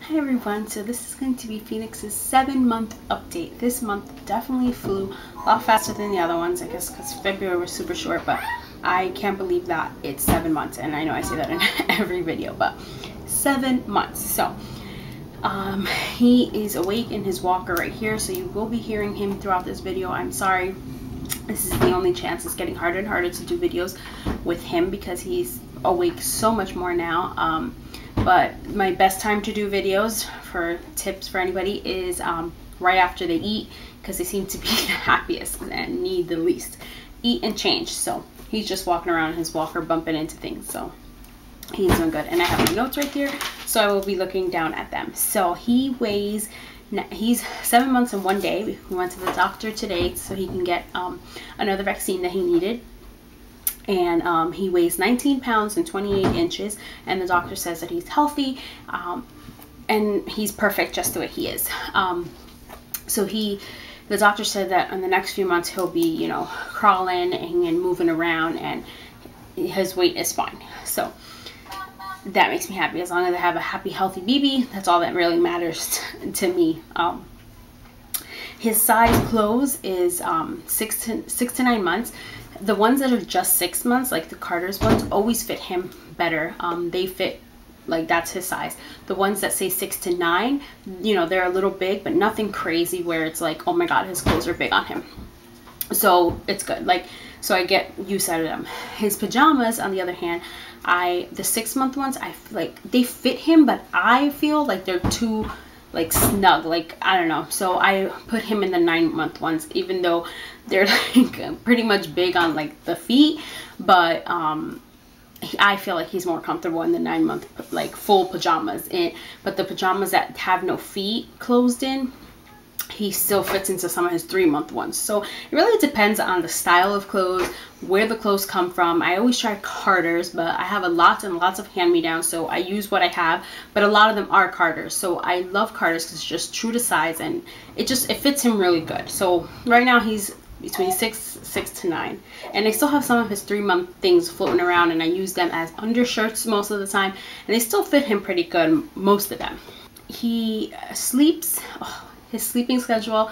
Hi everyone, so this is going to be Phoenix's 7-month update. This month definitely flew a lot faster than the other ones, I guess because February was super short, but I can't believe that it's 7 months, and I know I say that in every video, but 7 months. So he is awake in his walker right here, so you will be hearing him throughout this video. I'm sorry, this is the only chance. It's getting harder and harder to do videos with him because he's awake so much more now. But my best time to do videos for tips for anybody is right after they eat, because they seem to be the happiest and need the least. Eat and change. So he's just walking around in his walker bumping into things, so he's doing good. And I have my notes right here, so I will be looking down at them. So he's 7 months and 1 day. We went to the doctor today so he can get another vaccine that he needed. And he weighs 19 pounds and 28 inches, and the doctor says that he's healthy and he's perfect just the way he is. So the doctor said that in the next few months he'll be, you know, crawling and moving around, and his weight is fine. So that makes me happy. As long as I have a happy, healthy baby, that's all that really matters to me. His size clothes is 6 to 9 months. The ones that are just 6 months, like the Carter's ones, always fit him better. They fit, like, that's his size. The ones that say 6 to 9, you know, they're a little big, but nothing crazy where it's like, oh my god, his clothes are big on him. So it's good. Like, so I get used out of them. His pajamas, on the other hand, the 6-month ones, I feel like they fit him, but I feel like they're too like snug, like, I don't know. So I put him in the 9-month ones, even though they're like pretty much big on like the feet, but I feel like he's more comfortable in the 9-month like full pajamas. But the pajamas that have no feet closed in, he still fits into some of his 3-month ones. So it really depends on the style of clothes, where the clothes come from. I always try Carter's, but I have lots and lots of hand-me-downs, so I use what I have, but a lot of them are Carter's. So I love Carter's because it's just true to size, and it fits him really good. So right now he's between 6 to 9, and I still have some of his 3-month things floating around, and I use them as undershirts most of the time, and they still fit him pretty good, most of them. He sleeps. His sleeping schedule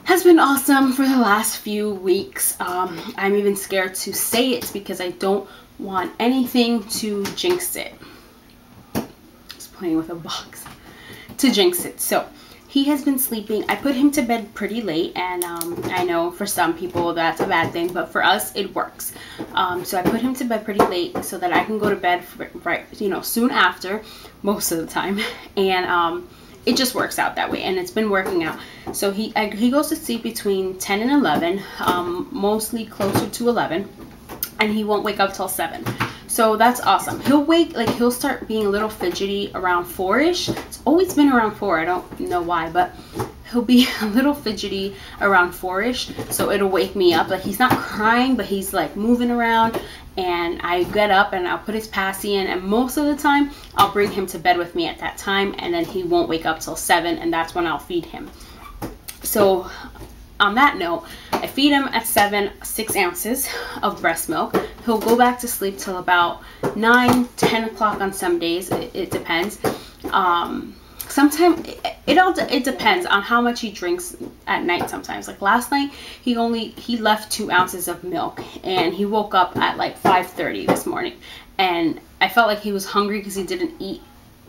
has been awesome for the last few weeks. I'm even scared to say it because I don't want anything to jinx it. Just playing with a box to jinx it. So he has been sleeping. I put him to bed pretty late, and I know for some people that's a bad thing, but for us it works. So I put him to bed pretty late so that I can go to bed soon after, most of the time, and it just works out that way, and it's been working out. So he goes to sleep between 10 and 11, mostly closer to 11, and he won't wake up till 7. So that's awesome. He'll start being a little fidgety around 4-ish. It's always been around 4. I don't know why, but he'll be a little fidgety around 4-ish. So it'll wake me up. Like, he's not crying, but he's like moving around, and I get up and I'll put his passy in, and most of the time I'll bring him to bed with me at that time, and then he won't wake up till 7, and that's when I'll feed him. So on that note, I feed him at 7 6 ounces of breast milk. He'll go back to sleep till about 9 10 o'clock on some days. It depends. Sometimes it depends on how much he drinks at night. Sometimes, like last night, he left 2 ounces of milk, and he woke up at like 5:30 this morning, and I felt like he was hungry because he didn't eat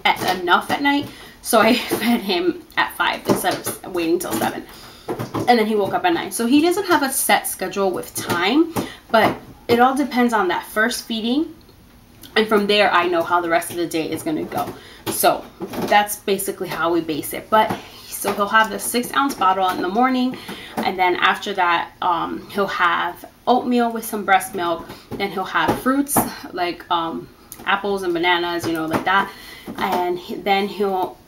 enough at night, so I fed him at 5 instead of waiting till 7, and then he woke up at 9. So he doesn't have a set schedule with time, but it all depends on that first feeding, and from there I know how the rest of the day is going to go. So that's basically how we base it. But so he'll have the 6-ounce bottle in the morning, and then after that he'll have oatmeal with some breast milk. Then he'll have fruits like apples and bananas, you know, like that. And then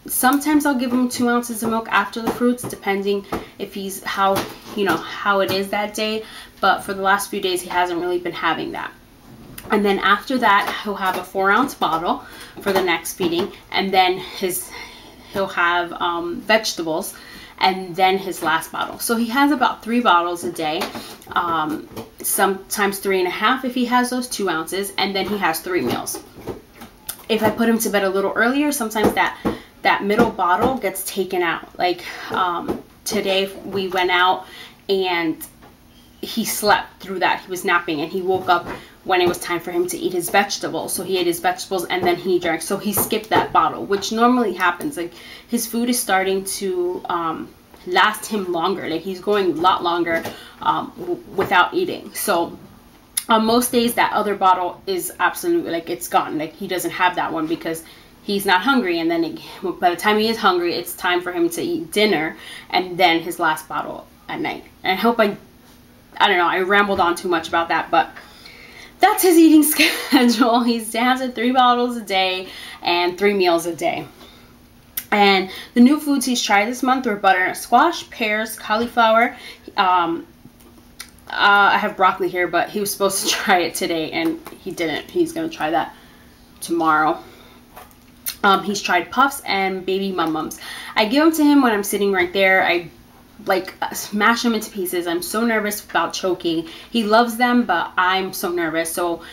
sometimes I'll give him 2 ounces of milk after the fruits, depending if he's how it is that day. But for the last few days he hasn't really been having that. And then after that he'll have a 4-ounce bottle for the next feeding, and then he'll have vegetables, and then his last bottle. So he has about 3 bottles a day, sometimes 3.5 if he has those 2 ounces, and then he has 3 meals. If I put him to bed a little earlier, sometimes that that middle bottle gets taken out. Like today we went out and he slept through that. He was napping and he woke up when it was time for him to eat his vegetables. So he ate his vegetables and then he drank. So he skipped that bottle, which normally happens. Like his food is starting to last him longer. Like he's going a lot longer without eating. So on most days that other bottle is absolutely, like, it's gone. Like he doesn't have that one because he's not hungry, and then by the time he is hungry, it's time for him to eat dinner and then his last bottle at night. And I hope I don't know, I rambled on too much about that, but that's his eating schedule. He stands at 3 bottles a day and 3 meals a day. And the new foods he's tried this month were butternut squash, pears, cauliflower. I have broccoli here, but he was supposed to try it today and he didn't. He's going to try that tomorrow. He's tried puffs and baby mum-mums. I give them to him when I'm sitting right there. I like smash them into pieces. I'm so nervous about choking. He loves them, but I'm so nervous. So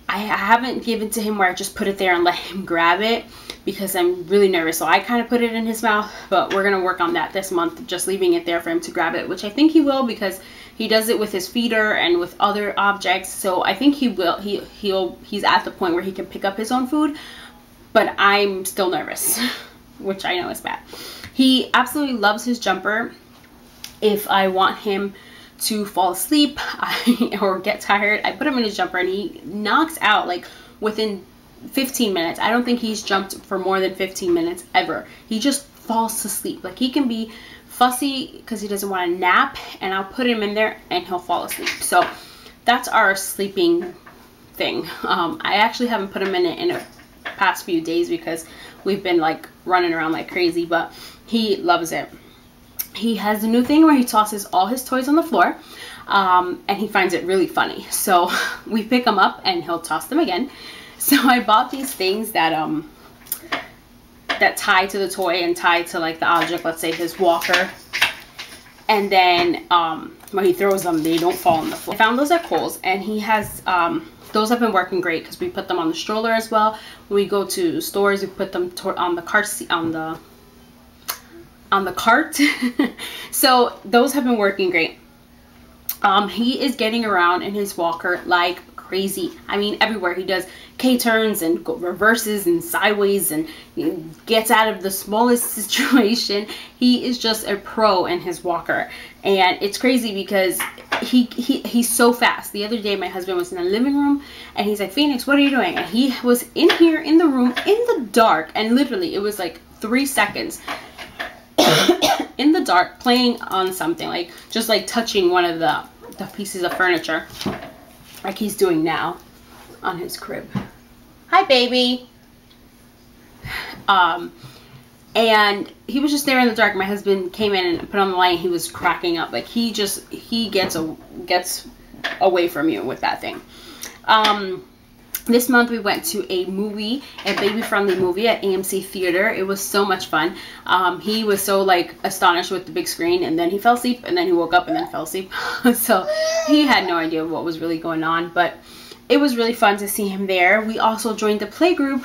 I haven't given to him where I just put it there and let him grab it because I'm really nervous. So I kind of put it in his mouth, but we're going to work on that this month, just leaving it there for him to grab it, which I think he will because he does it with his feeder and with other objects. So I think he will. He's at the point where he can pick up his own food, but I'm still nervous, which I know is bad. He absolutely loves his jumper. If I want him to fall asleep or get tired, I put him in his jumper and he knocks out like within 15 minutes. I don't think he's jumped for more than 15 minutes ever. He just falls to sleep. Like he can be fussy because he doesn't want to nap, and I'll put him in there and he'll fall asleep. So that's our sleeping thing. I actually haven't put him in it in the past few days because we've been like running around like crazy, but he loves it. He has a new thing where he tosses all his toys on the floor, and he finds it really funny. So we pick them up and he'll toss them again. So I bought these things that that tie to the toy and tie to like the object, let's say his walker. And then when he throws them, they don't fall on the floor. I found those at Kohl's, and he has those have been working great because we put them on the stroller as well. When we go to stores, we put them on the cart seat, on the cart. So those have been working great. He is getting around in his walker like crazy. I mean, everywhere. He does K-turns and reverses and sideways and gets out of the smallest situation. He is just a pro in his walker, and it's crazy because he's so fast. The other day my husband was in the living room and he's like, Phoenix, what are you doing? And he was in here in the room in the dark, and literally it was like 3 seconds in the dark playing on something, like just like touching one of the pieces of furniture like he's doing now on his crib. Hi, baby. And he was just there in the dark. My husband came in and put on the light, and he was cracking up. Like he gets away from you with that thing. This month we went to a baby-friendly movie at AMC Theater. It was so much fun. He was so like astonished with the big screen, and then he fell asleep, and then he woke up and then fell asleep. So he had no idea what was really going on, but it was really fun to see him there. We also joined the Playgroup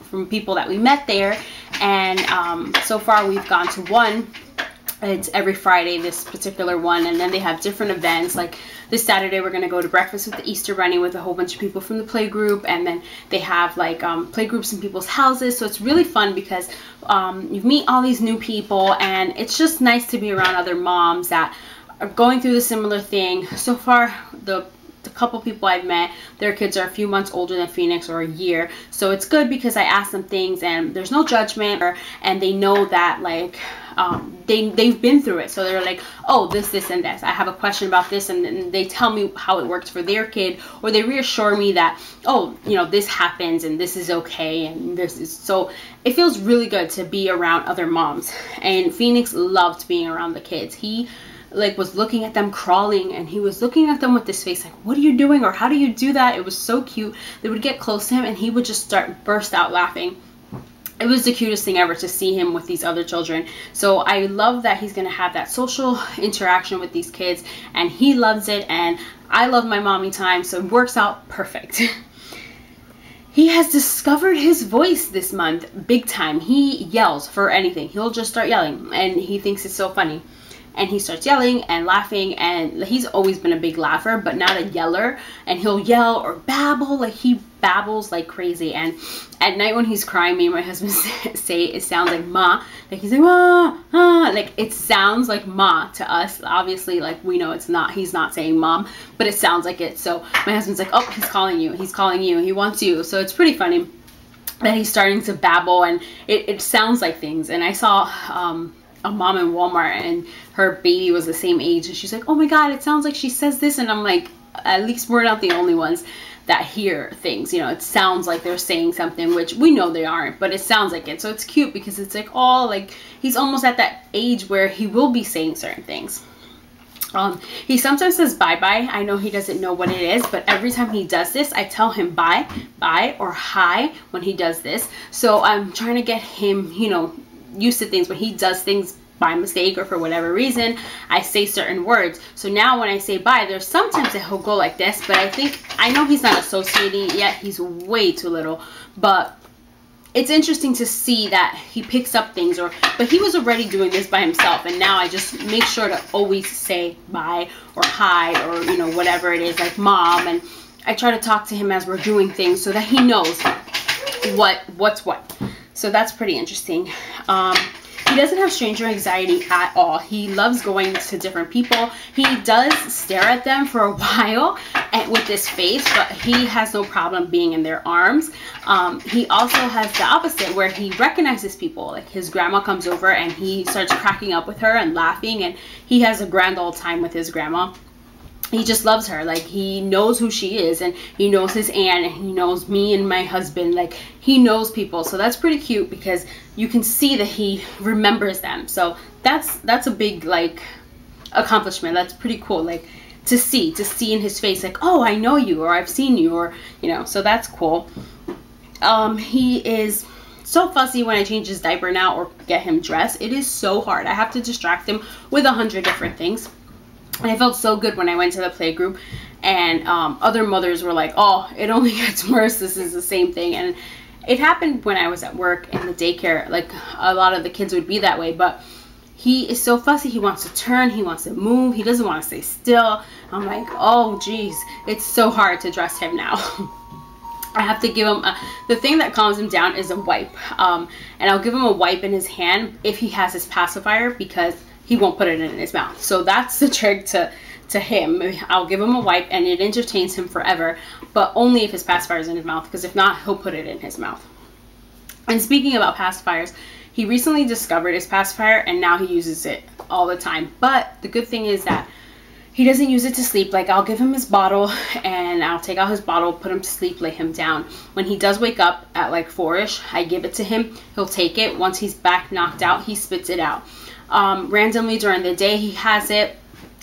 from people that we met there, and so far we've gone to one. It's every Friday, this particular one, and then they have different events. Like this Saturday, we're going to go to breakfast with the Easter Bunny with a whole bunch of people from the playgroup, and then they have like playgroups in people's houses. So it's really fun because you meet all these new people, and it's just nice to be around other moms that are going through the similar thing. So far, the couple people I've met, their kids are a few months older than Phoenix, or a year. So it's good because I ask them things and there's no judgment, and they know that like they've been through it. So they're like, oh, this and this. I have a question about this, and then they tell me how it works for their kid, or they reassure me that, oh, you know, this happens and this is okay, and this is, so it feels really good to be around other moms. And Phoenix loved being around the kids. He like was looking at them crawling, and he was looking at them with this face like, what are you doing, or how do you do that? It was so cute. They would get close to him and he would just burst out laughing. It was the cutest thing ever to see him with these other children. So I love that he's gonna have that social interaction with these kids, and he loves it, and I love my mommy time, so it works out perfect. he has discovered his voice this month big time. He yells for anything. He'll just start yelling, and he thinks it's so funny. And he starts yelling and laughing, and he's always been a big laugher, but not a yeller. And he'll yell or babble, like he babbles like crazy. And at night when he's crying, me and my husband say it sounds like ma. Like he's like, ah, ah. Like it sounds like ma to us. Obviously, like we know it's not, he's not saying mom, but it sounds like it. So my husband's like, oh, he's calling you. He's calling you. He wants you. So it's pretty funny that he's starting to babble, and it sounds like things. And I saw a mom in Walmart, and her baby was the same age, and she's like, oh my god, it sounds like she says this. And I'm like, at least we're not the only ones that hear things, you know. It sounds like they're saying something, which we know they aren't, but it sounds like it. So it's cute because it's like, oh, like he's almost at that age where he will be saying certain things. He sometimes says bye-bye. I know he doesn't know what it is, but every time he does this, I tell him bye, bye, or hi when he does this. So I'm trying to get him, you know, used to things. When he does things by mistake or for whatever reason, I say certain words. So now when I say bye, there's sometimes that he'll go like this, but I know he's not associating it yet. He's way too little, but it's interesting to see that he picks up things. But he was already doing this by himself, and now I just make sure to always say bye or hi, or you know, whatever it is, like mom. And I try to talk to him as we're doing things so that he knows what's what. So that's pretty interesting. He doesn't have stranger anxiety at all. He loves going to different people. He does stare at them for a while and with this face, but he has no problem being in their arms. He also has the opposite, where he recognizes people. Like his grandma comes over and he starts cracking up with her and laughing, and he has a grand old time with his grandma. He just loves her. Like he knows who she is, and he knows his aunt, and he knows me and my husband. Like he knows people. So that's pretty cute because you can see that he remembers them. So that's a big like accomplishment. That's pretty cool. Like to see in his face, like, oh, I know you, or I've seen you, or you know. So that's cool. He is so fussy when I change his diaper now or get him dressed. It is so hard. I have to distract him with 100 different things. And I felt so good when I went to the play group, and other mothers were like, oh, it only gets worse. This is the same thing. And it happened when I was at work in the daycare. Like a lot of the kids would be that way, but he is so fussy. He wants to turn, he wants to move, he doesn't want to stay still. I'm like, oh geez, it's so hard to dress him now. I have to give him the thing that calms him down is a wipe, and I'll give him a wipe in his hand if he has his pacifier, because he won't put it in his mouth. So that's the trick to him. I'll give him a wipe and it entertains him forever, but only if his pacifier is in his mouth, because if not, he'll put it in his mouth. And speaking about pacifiers, he recently discovered his pacifier and now he uses it all the time. But the good thing is that he doesn't use it to sleep. Like I'll give him his bottle and I'll take out his bottle, put him to sleep, lay him down. When he does wake up at like 4-ish, I give it to him. He'll take it. Once he's back knocked out, he spits it out. Randomly during the day he has it,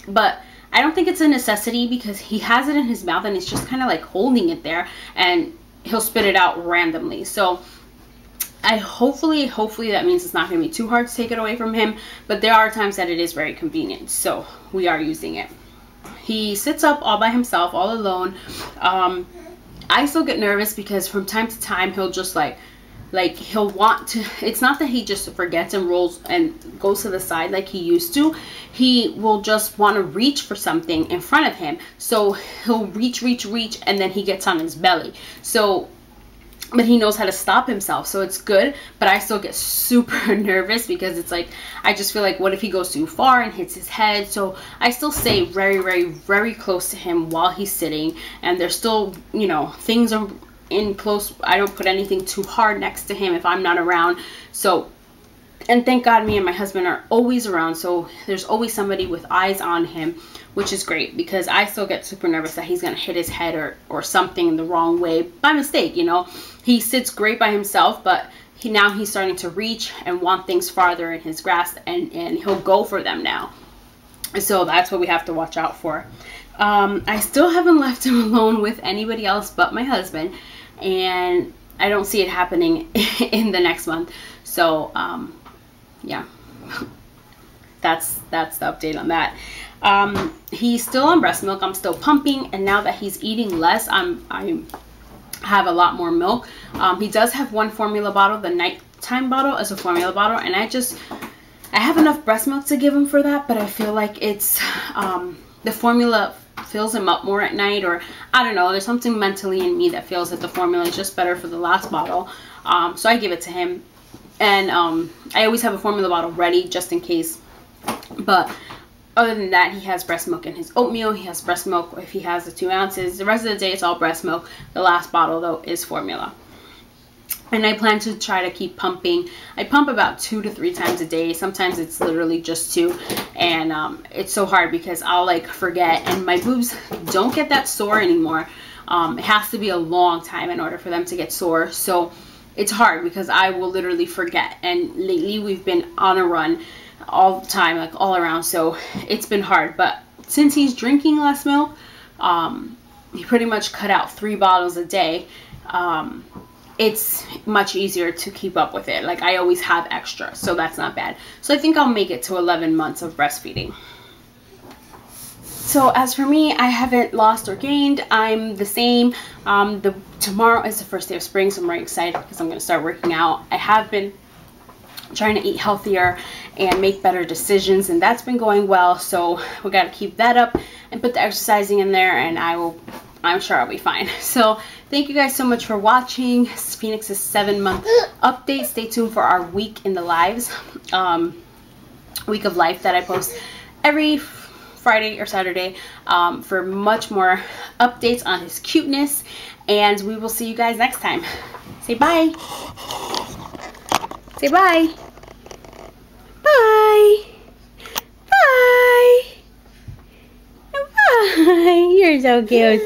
but I don't think it's a necessity because he has it in his mouth and it's just kind of like holding it there, and he'll spit it out randomly. So hopefully that means it's not going to be too hard to take it away from him, but there are times that it is very convenient, so we are using it. He sits up all by himself, all alone. I still get nervous because from time to time he'll just like he'll want to, it's not that he just forgets and rolls and goes to the side like he used to. He will just want to reach for something in front of him, so he'll reach, and then he gets on his belly. So but he knows how to stop himself, so it's good. But I still get super nervous because it's like, I just feel like, what if he goes too far and hits his head? So I still stay very close to him while he's sitting, and there's still, you know, things are in close. I don't put anything too hard next to him if I'm not around. So, and thank God me and my husband are always around, so there's always somebody with eyes on him, which is great, because I still get super nervous that he's gonna hit his head or something the wrong way by mistake, you know. He sits great by himself, but now he's starting to reach and want things farther in his grasp, and he'll go for them now. So that's what we have to watch out for. I still haven't left him alone with anybody else but my husband, and I don't see it happening in the next month. So yeah, that's the update on that. He's still on breast milk. I'm still pumping, and now that he's eating less, I'm have a lot more milk. He does have one formula bottle, the nighttime bottle as a formula bottle, and I have enough breast milk to give him for that, but I feel like it's the formula fills him up more at night, or I don't know, there's something mentally in me that feels that the formula is just better for the last bottle. So I give it to him, and I always have a formula bottle ready just in case. But other than that, he has breast milk in his oatmeal. He has breast milk if he has the 2 ounces. The rest of the day, it's all breast milk. The last bottle, though, is formula. And I plan to try to keep pumping. I pump about 2 to 3 times a day. Sometimes it's literally just 2. And it's so hard because I'll like forget. And my boobs don't get that sore anymore. It has to be a long time in order for them to get sore. So it's hard because I will literally forget. And lately we've been on a run all the time, like all around. So it's been hard. But since he's drinking less milk, he pretty much cut out 3 bottles a day. It's much easier to keep up with it. Like I always have extra, so that's not bad. So I think I'll make it to 11 months of breastfeeding. So as for me, I haven't lost or gained. I'm the same. Tomorrow is the first day of spring, so I'm very excited because I'm going to start working out. I have been trying to eat healthier and make better decisions, and that's been going well. So we got to keep that up and put the exercising in there, and I'm sure I'll be fine. So thank you guys so much for watching Phoenix's 7-month update. Stay tuned for our week in the lives, week of life that I post every Friday or Saturday for much more updates on his cuteness. And we will see you guys next time. Say bye. Say bye. Bye. Bye. Bye. You're so cute.